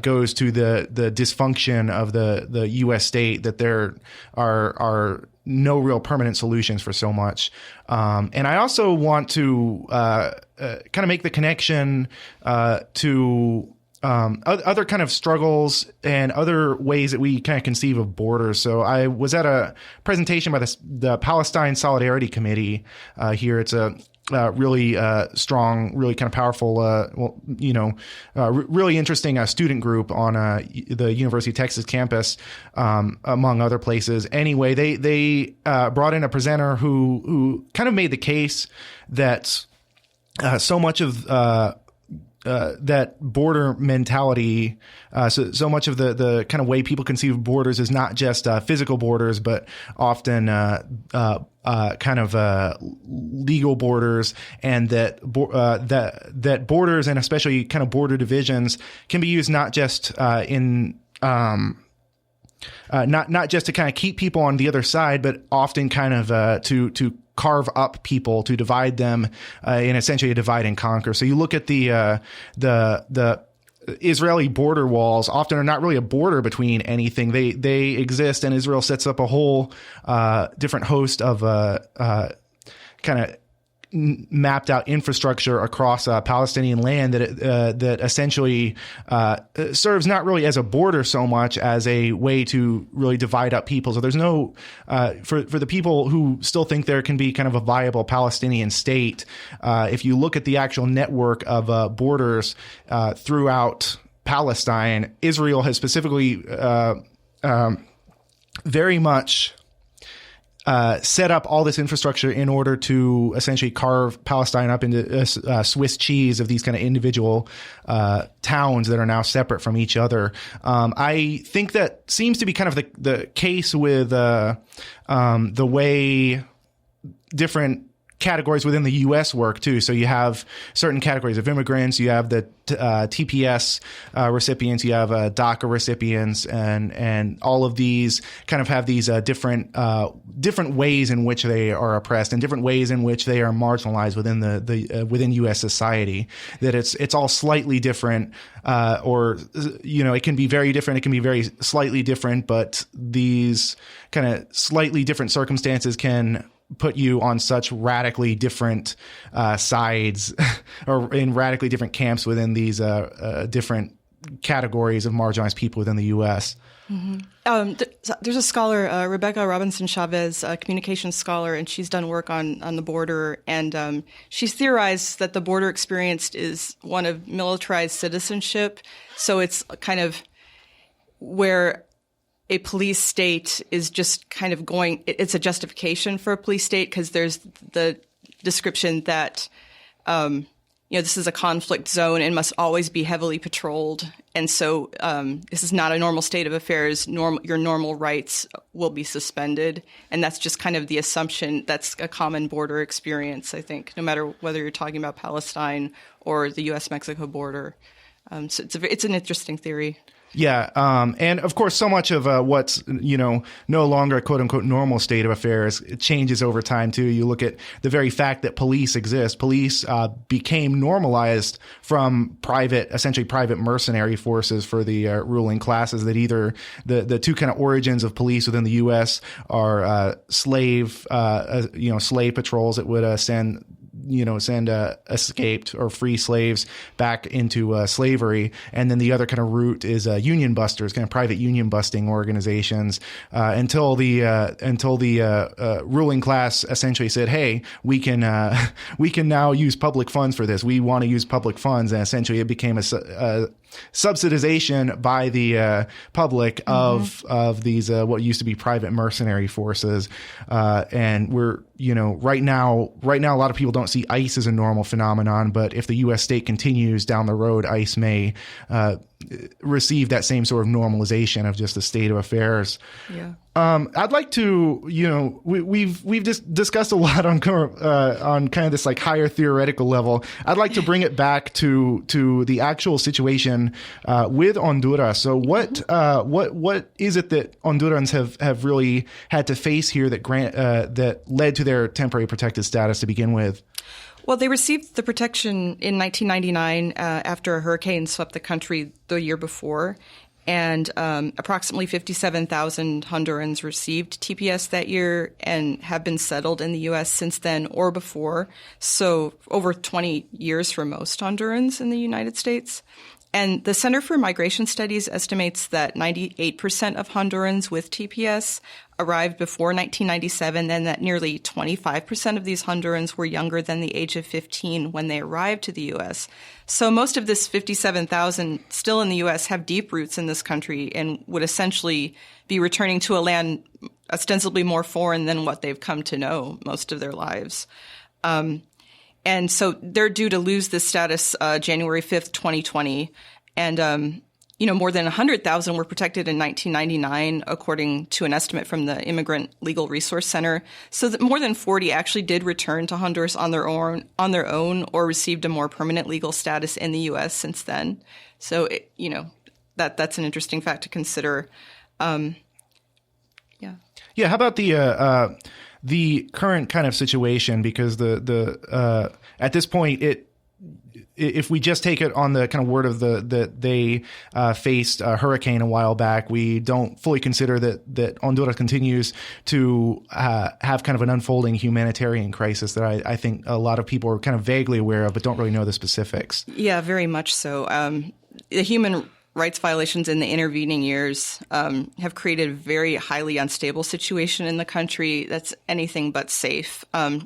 goes to the dysfunction of the U.S. state, that there are no real permanent solutions for so much. And I also want to kind of make the connection to other kind of struggles and other ways that we kind of conceive of borders. So I was at a presentation by the Palestine Solidarity Committee here. It's a really strong, really kind of powerful, really interesting student group on the University of Texas campus, among other places. Anyway, they brought in a presenter who kind of made the case that so much of that border mentality, so much of the kind of way people conceive of borders is not just physical borders, but often kind of legal borders, and that borders, and especially kind of border divisions, can be used not just in not just to kind of keep people on the other side, but often kind of to carve up people, to divide them in essentially a divide and conquer. So you look at the Israeli border walls often are not really a border between anything. They exist, and Israel sets up a whole different host of kind of mapped out infrastructure across Palestinian land that essentially serves not really as a border so much as a way to really divide up people. So there's no for the people who still think there can be kind of a viable Palestinian state. If you look at the actual network of borders throughout Palestine, Israel has specifically very much set up all this infrastructure in order to essentially carve Palestine up into Swiss cheese of these kind of individual towns that are now separate from each other. I think that seems to be kind of the case with the way different categories within the U.S. work too. So you have certain categories of immigrants, you have the TPS recipients, you have DACA recipients, and all of these kind of have these different ways in which they are oppressed and different ways in which they are marginalized within within U.S. society. That it's all slightly different, or it can be very different, it can be very slightly different, but these kind of slightly different circumstances can put you on such radically different sides or in radically different camps within these different categories of marginalized people within the U.S. Mm-hmm. There's a scholar, Rebecca Robinson Chavez, a communications scholar, and she's done work on the border. And she's theorized that the border experience is one of militarized citizenship. So it's kind of where a police state is just kind of it's a justification for a police state, because there's the description that, this is a conflict zone and must always be heavily patrolled. And so this is not a normal state of affairs. Your normal rights will be suspended. And that's just kind of the assumption. That's a common border experience, I think, no matter whether you're talking about Palestine or the U.S.-Mexico border. So it's an interesting theory. Yeah. And of course, so much of what's, no longer a quote unquote normal state of affairs, it changes over time too. You look at the very fact that police exist. Police became normalized from essentially private mercenary forces for the ruling classes, that either the two kind of origins of police within the U.S. are slave patrols that would send escaped or free slaves back into slavery. And then the other kind of route is union busters, kind of private union busting organizations, until the ruling class essentially said, hey, we can now use public funds for this. We want to use public funds. And essentially it became a subsidization by the public of these what used to be private mercenary forces, and we're right now a lot of people don't see ICE as a normal phenomenon, but if the U.S. state continues down the road, ICE may receive that same sort of normalization of just the state of affairs. Yeah. I'd like to, we've just discussed a lot on kind of this like higher theoretical level. I'd like to bring it back to the actual situation with Honduras. So what is it that Hondurans have really had to face here that led to their temporary protected status to begin with? Well, they received the protection in 1999 after a hurricane swept the country the year before. And approximately 57,000 Hondurans received TPS that year and have been settled in the U.S. since then or before. So over 20 years for most Hondurans in the United States. And the Center for Migration Studies estimates that 98% of Hondurans with TPS arrived before 1997, and that nearly 25% of these Hondurans were younger than the age of 15 when they arrived to the U.S. So most of this 57,000 still in the U.S. have deep roots in this country and would essentially be returning to a land ostensibly more foreign than what they've come to know most of their lives. And so they're due to lose this status January 5th, 2020. And, more than 100,000 were protected in 1999, according to an estimate from the Immigrant Legal Resource Center. So that more than 40 actually did return to Honduras on their own or received a more permanent legal status in the U.S. since then. So, that's an interesting fact to consider. Yeah. How about the current kind of situation? Because the at this point, if we just take it on the kind of word of that they faced a hurricane a while back, we don't fully consider that Honduras continues to have kind of an unfolding humanitarian crisis that I think a lot of people are kind of vaguely aware of, but don't really know the specifics. Yeah, very much so. The human rights violations in the intervening years have created a very highly unstable situation in the country that's anything but safe.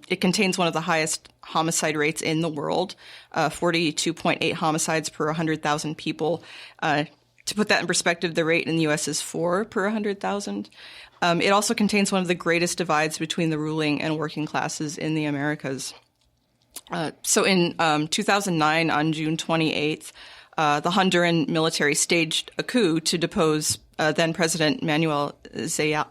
It contains one of the highest homicide rates in the world, 42.8 homicides per 100,000 people. To put that in perspective, the rate in the U.S. is 4 per 100,000. It also contains one of the greatest divides between the ruling and working classes in the Americas. So in 2009, on June 28th, the Honduran military staged a coup to depose then President Manuel Zelaya,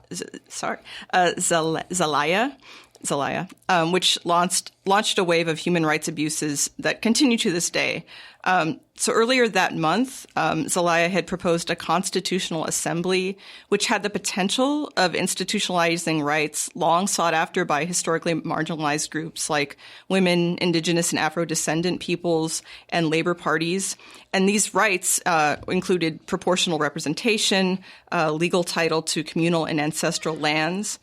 which launched a wave of human rights abuses that continue to this day. So earlier that month, Zelaya had proposed a constitutional assembly, which had the potential of institutionalizing rights long sought after by historically marginalized groups like women, indigenous and Afro-descendant peoples, and labor parties. And these rights included proportional representation, legal title to communal and ancestral lands.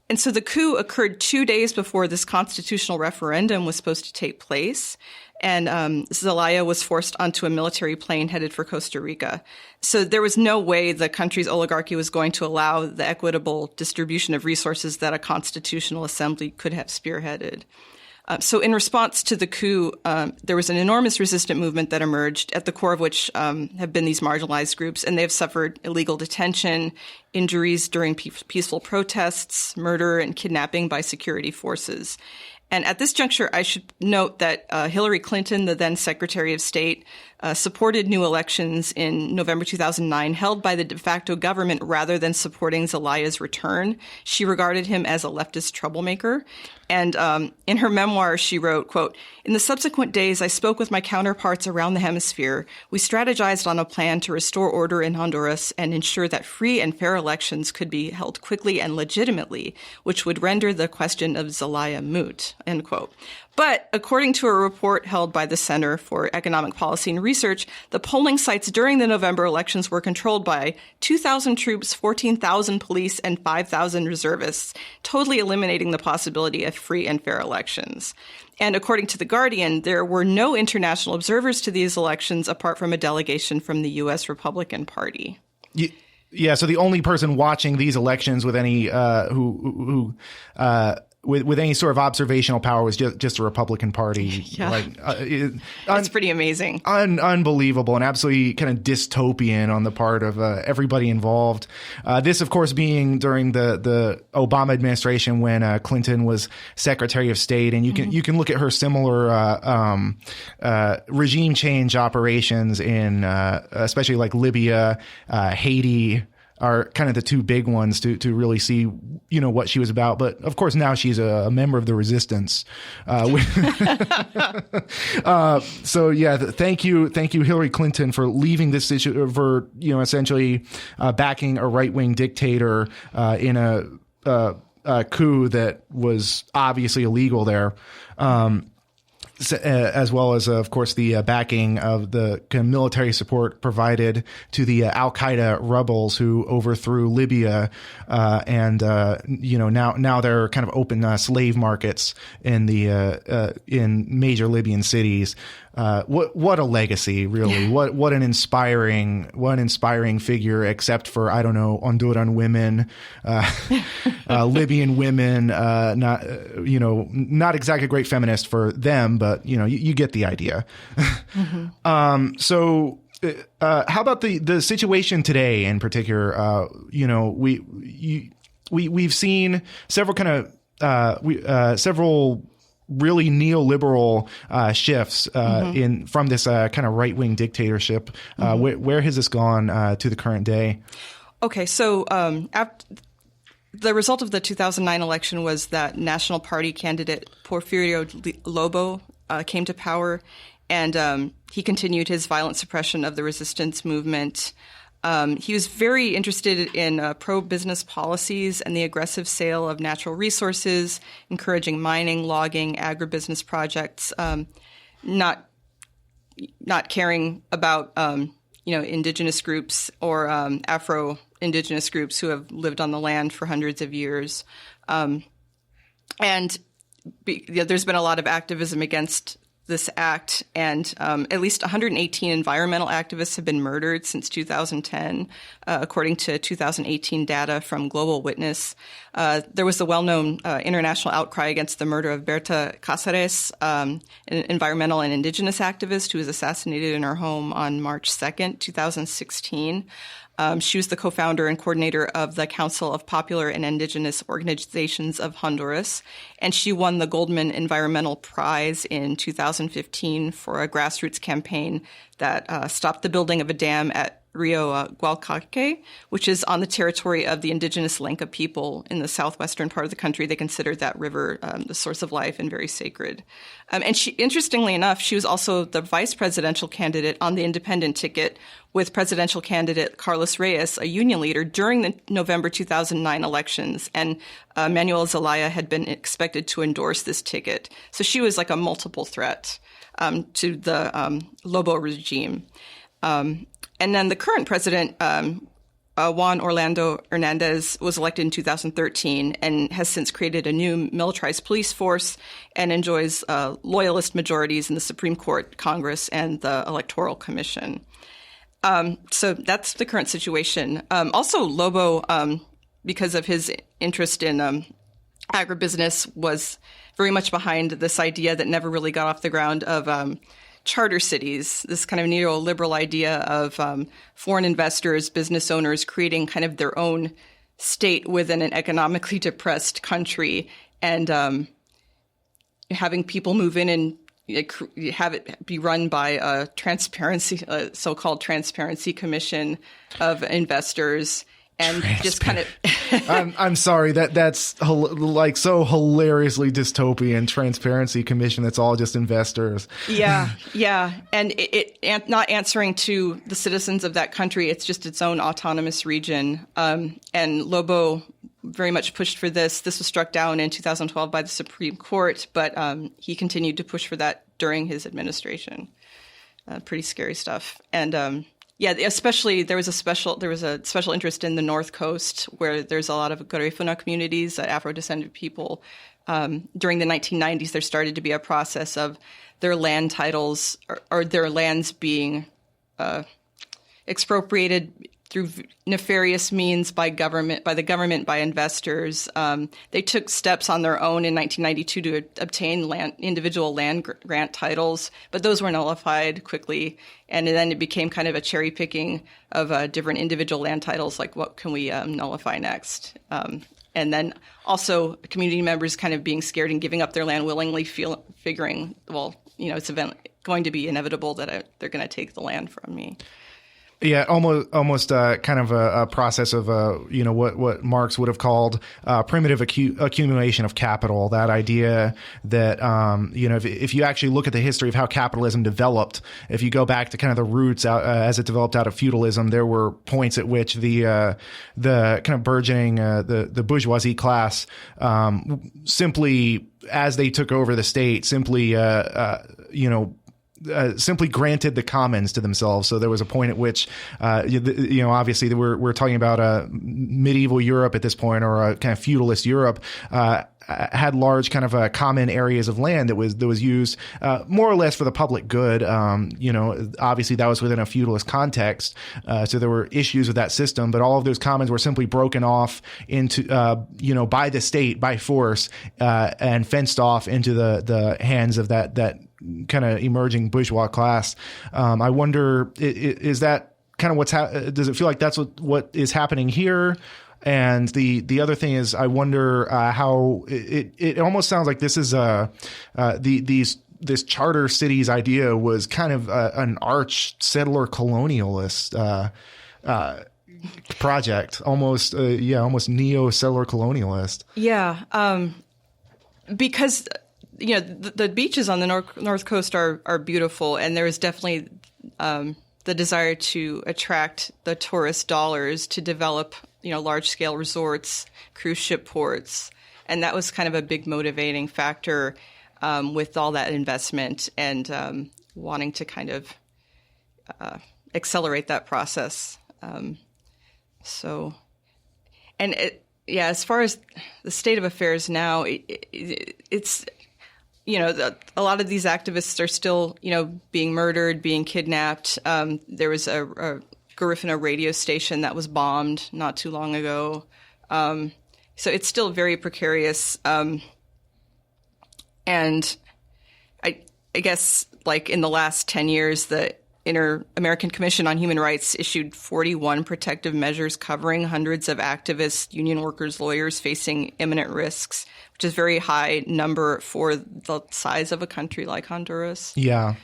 And so the coup occurred 2 days before this constitutional referendum was supposed to take place. And Zelaya was forced onto a military plane headed for Costa Rica. So there was no way the country's oligarchy was going to allow the equitable distribution of resources that a constitutional assembly could have spearheaded. So in response to the coup, there was an enormous resistant movement that emerged, at the core of which have been these marginalized groups, and they have suffered illegal detention, injuries during peaceful protests, murder, and kidnapping by security forces. And at this juncture, I should note that Hillary Clinton, the then Secretary of State, supported new elections in November 2009 held by the de facto government rather than supporting Zelaya's return. She regarded him as a leftist troublemaker. And in her memoir, she wrote, quote, "In the subsequent days, I spoke with my counterparts around the hemisphere. We strategized on a plan to restore order in Honduras and ensure that free and fair elections could be held quickly and legitimately, which would render the question of Zelaya moot," end quote. But according to a report held by the Center for Economic Policy and Research, the polling sites during the November elections were controlled by 2,000 troops, 14,000 police, and 5,000 reservists, totally eliminating the possibility of free and fair elections. And according to The Guardian, there were no international observers to these elections apart from a delegation from the U.S. Republican Party. Yeah, so the only person watching these elections with any with any sort of observational power was just a Republican Party. Yeah. Like, it's pretty amazing. Unbelievable and absolutely kind of dystopian on the part of everybody involved. This, of course, being during the Obama administration when Clinton was Secretary of State. And you can look at her similar regime change operations in especially like Libya, Haiti, are kind of the two big ones to really see, what she was about. But of course, now she's a member of the resistance. So yeah, thank you, Hillary Clinton, for leaving this issue, for essentially backing a right-wing dictator in a coup that was obviously illegal there. As well as, of course, the backing of the kind of military support provided to the al-Qaeda rebels who overthrew Libya, and now they're kind of open slave markets in major Libyan cities. What a legacy, really! What an inspiring figure. Except for, I don't know, Honduran women, Libyan women. Not exactly a great feminist for them, but you get the idea. So how about the situation today in particular? We've seen several kind of several really neoliberal shifts from this kind of right-wing dictatorship. Where has this gone to the current day? Okay, so the result of the 2009 election was that National Party candidate Porfirio Lobo came to power, and he continued his violent suppression of the resistance movement. He was very interested in pro-business policies and the aggressive sale of natural resources, encouraging mining, logging, agribusiness projects, not caring about indigenous groups or Afro-indigenous groups who have lived on the land for hundreds of years. There's been a lot of activism against this act, and at least 118 environmental activists have been murdered since 2010, according to 2018 data from Global Witness. There was the well-known international outcry against the murder of Berta Cáceres, an environmental and indigenous activist who was assassinated in her home on March 2nd, 2016. She was the co-founder and coordinator of the Council of Popular and Indigenous Organizations of Honduras, and she won the Goldman Environmental Prize in 2015 for a grassroots campaign that stopped the building of a dam at Rio Gualcaque, which is on the territory of the indigenous Lenca people in the southwestern part of the country. They considered that river the source of life and very sacred. And she, interestingly enough, she was also the vice presidential candidate on the independent ticket with presidential candidate Carlos Reyes, a union leader, during the November 2009 elections. And Manuel Zelaya had been expected to endorse this ticket. So she was like a multiple threat to the Lobo regime. And then the current president, Juan Orlando Hernandez, was elected in 2013 and has since created a new militarized police force and enjoys loyalist majorities in the Supreme Court, Congress, and the Electoral Commission. So that's the current situation. Also, Lobo, because of his interest in agribusiness, was very much behind this idea that never really got off the ground of charter cities, this kind of neoliberal idea of foreign investors, business owners creating kind of their own state within an economically depressed country, and having people move in and have it be run by a so-called transparency commission of investors. And just kind of I'm sorry, that's like so hilariously dystopian. Transparency Commission, that's all just investors. Yeah. And it not answering to the citizens of that country. It's just its own autonomous region. And Lobo very much pushed for this. This was struck down in 2012 by the Supreme Court, but he continued to push for that during his administration. Pretty scary stuff. And especially there was a special interest in the North Coast, where there's a lot of Garifuna communities, Afro-descendant people. During the 1990s, there started to be a process of their land titles or their lands being expropriated through nefarious means by the government, by investors. They took steps on their own in 1992 to obtain individual land grant titles, but those were nullified quickly. And then it became kind of a cherry picking of different individual land titles, like what can we nullify next? And then also community members kind of being scared and giving up their land willingly, figuring, well, it's going to be inevitable that they're going to take the land from me. Yeah, almost kind of a process of what Marx would have called primitive accumulation of capital. That idea that if you actually look at the history of how capitalism developed, if you go back to kind of the roots as it developed out of feudalism, there were points at which the kind of burgeoning the bourgeoisie class simply, as they took over the state, simply granted the commons to themselves. So there was a point at which, obviously we're talking about medieval Europe at this point, or a kind of feudalist Europe, had large kind of common areas of land that was used more or less for the public good. Obviously that was within a feudalist context, so there were issues with that system. But all of those commons were simply broken off into, by the state by force, and fenced off into the hands of that kind of emerging bourgeois class. I wonder, is that kind of does it feel like that's what is happening here? And the other thing is, I wonder how it almost sounds like this is this charter cities idea was kind of an arch settler colonialist project, almost neo settler colonialist. Yeah, because the beaches on the north coast are beautiful, and there is definitely the desire to attract the tourist dollars to develop large scale resorts, cruise ship ports, and that was kind of a big motivating factor with all that investment and wanting to kind of accelerate that process. As far as the state of affairs now, it's a lot of these activists are still, being murdered, being kidnapped. There was a Garifuna radio station that was bombed not too long ago. So it's still very precarious. And I guess, like, in the last 10 years, the Inter-American Commission on Human Rights issued 41 protective measures covering hundreds of activists, union workers, lawyers facing imminent risks, which is a very high number for the size of a country like Honduras. Yeah.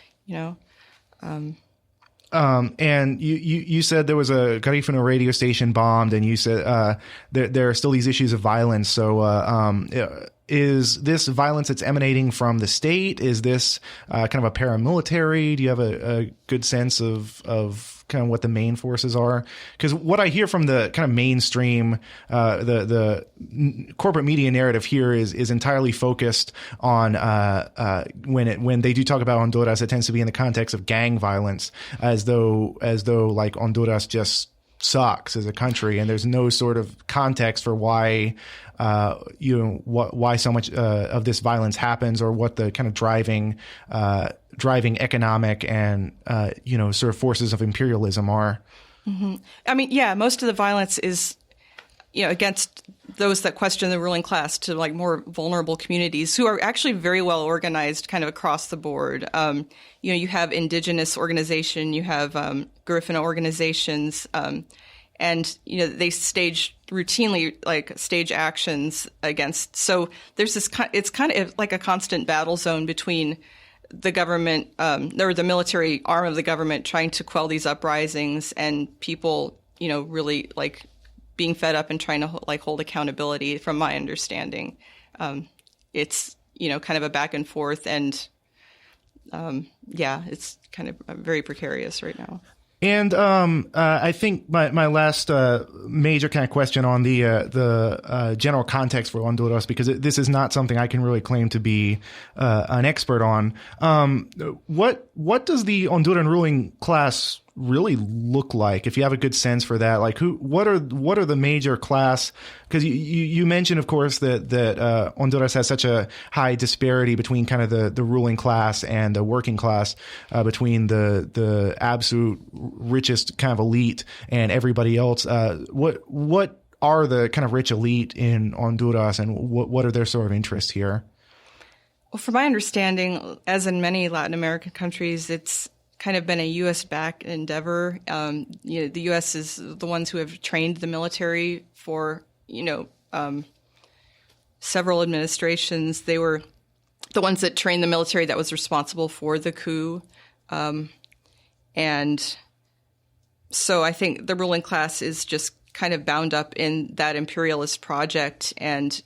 And you said there was a Garifuna radio station bombed, and you said there are still these issues of violence. So is this violence that's emanating from the state? Is this kind of a paramilitary? Do you have a good sense of kind of what the main forces are? Because what I hear from the kind of mainstream, the corporate media narrative here is entirely focused on when they do talk about Honduras, it tends to be in the context of gang violence, as though like Honduras just sucks as a country, and there's no sort of context for why why so much of this violence happens, or what the kind of driving economic and sort of forces of imperialism are. Mm-hmm. I mean, yeah, most of the violence is against those that question the ruling class, to like more vulnerable communities who are actually very well organized kind of across the board. You have indigenous organization, you have Garifuna organizations, and they routinely stage actions against. So there's this. It's kind of like a constant battle zone between the government or the military arm of the government trying to quell these uprisings, and people really like being fed up and trying to like hold accountability. From my understanding, it's kind of a back and forth, and it's kind of very precarious right now. And I think my last major kind of question on the general context for Honduras, because this is not something I can really claim to be an expert on. What does the Honduran ruling class really look like? If you have a good sense for that, like what are the major class? Because you mentioned, of course, that Honduras has such a high disparity between kind of the ruling class and the working class, between the absolute richest kind of elite and everybody else. What are the kind of rich elite in Honduras, and what are their sort of interests here? Well, from my understanding, as in many Latin American countries, it's kind of been a U.S.-backed endeavor. The U.S. is the ones who have trained the military for, several administrations. They were the ones that trained the military that was responsible for the coup. And so I think the ruling class is just kind of bound up in that imperialist project and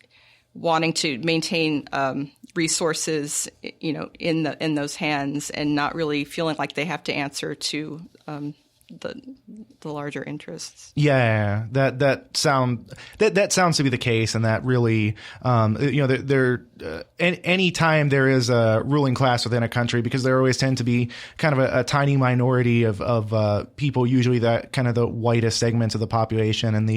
wanting to maintain resources, in those hands, and not really feeling like they have to answer to the larger interests. Yeah, that sounds to be the case, and that really, any time there is a ruling class within a country, because there always tend to be kind of a tiny minority of people, usually that kind of the whitest segments of the population, and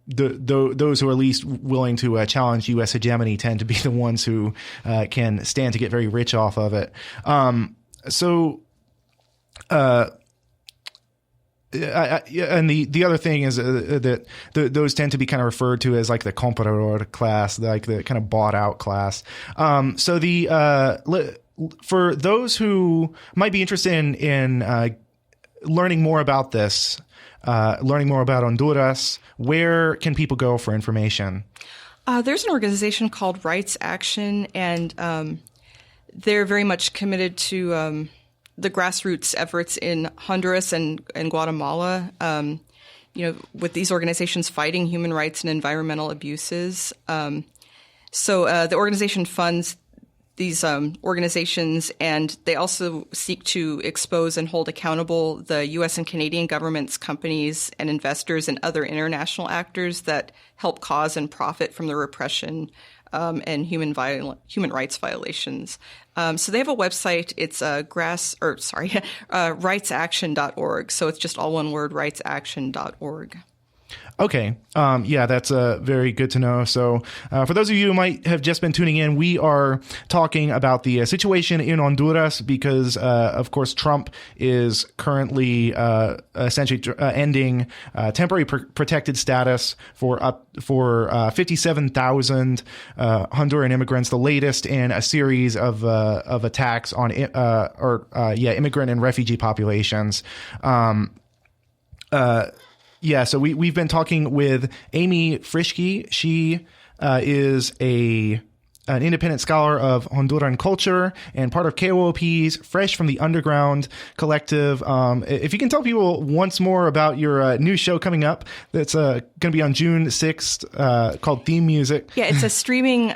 those who are least willing to challenge U.S. hegemony tend to be the ones who can stand to get very rich off of it. And the other thing is that those tend to be kind of referred to as like the comprador class, like the kind of bought out class. For those who might be interested in learning more about this, learning more about Honduras, where can people go for information? There's an organization called Rights Action, and they're very much committed to the grassroots efforts in Honduras and Guatemala, with these organizations fighting human rights and environmental abuses. So the organization funds these organizations, and they also seek to expose and hold accountable the U.S. and Canadian governments, companies, and investors and other international actors that help cause and profit from the repression and human rights violations. So they have a website. It's rightsaction.org. So it's just all one word, rightsaction.org. Okay. That's very good to know. So for those of you who might have just been tuning in, we are talking about the situation in Honduras because, of course, Trump is currently essentially ending temporary protected status for 57,000 Honduran immigrants, the latest in a series of attacks on immigrant and refugee populations. So we've been talking with Amy Frischke. She is an independent scholar of Honduran culture and part of KOOP's Fresh from the Underground collective. If you can tell people once more about your new show coming up, that's going to be on June 6th, called Theme Music. Yeah, it's a streaming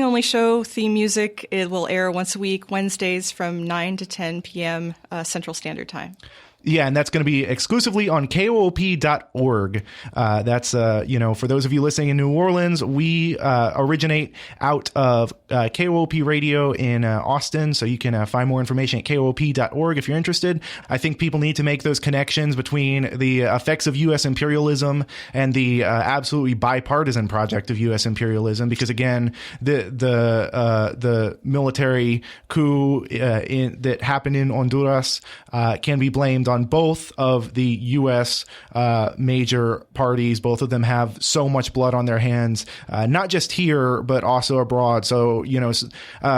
only show, Theme Music. It will air once a week, Wednesdays from 9 to 10 p.m. Central Standard Time. Yeah, and that's going to be exclusively on koop.org. That's, for those of you listening in New Orleans, we originate out of KOOP Radio in Austin, so you can find more information at koop.org if you're interested. I think people need to make those connections between the effects of U.S. imperialism and the absolutely bipartisan project of U.S. imperialism, because, again, the military coup that happened in Honduras can be blamed on both of the U.S. Major parties. Both of them have so much blood on their hands, not just here, but also abroad. So,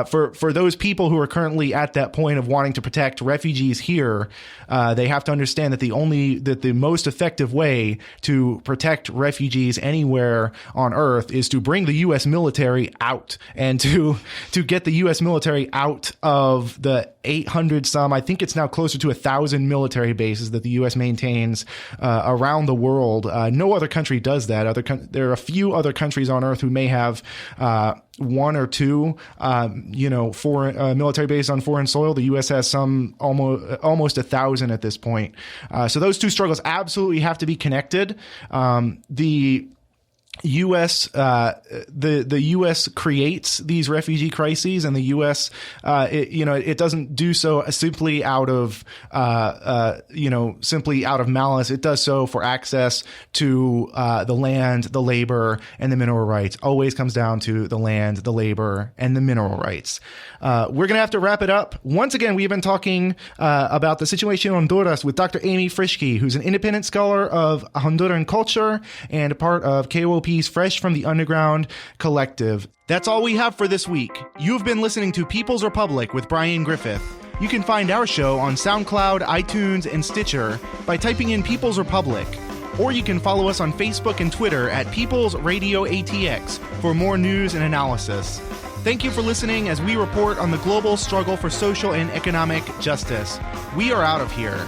for those people who are currently at that point of wanting to protect refugees here, they have to understand that the most effective way to protect refugees anywhere on Earth is to bring the U.S. military out, and to get the U.S. military out of the 800 some, I think it's now closer to 1,000 military bases that the U.S. maintains around the world. No other country does that. There are a few other countries on Earth who may have one or two, foreign military bases on foreign soil. The U.S. has some almost 1,000 at this point. So those two struggles absolutely have to be connected. the U.S. creates these refugee crises, and the U.S. It doesn't do so simply out of malice. It does so for access to the land, the labor, and the mineral rights. Always comes down to the land, the labor, and the mineral rights. We're gonna have to wrap it up. Once again, we've been talking about the situation in Honduras with Dr. Amy Frischke, who's an independent scholar of Honduran culture and a part of KOP's Fresh from the Underground collective. That's all we have for this week. You've been listening to People's Republic with Brian Griffith. You can find our show on SoundCloud, iTunes, and Stitcher by typing in People's Republic. Or you can follow us on Facebook and Twitter at People's Radio ATX for more news and analysis. Thank you for listening as we report on the global struggle for social and economic justice. We are out of here.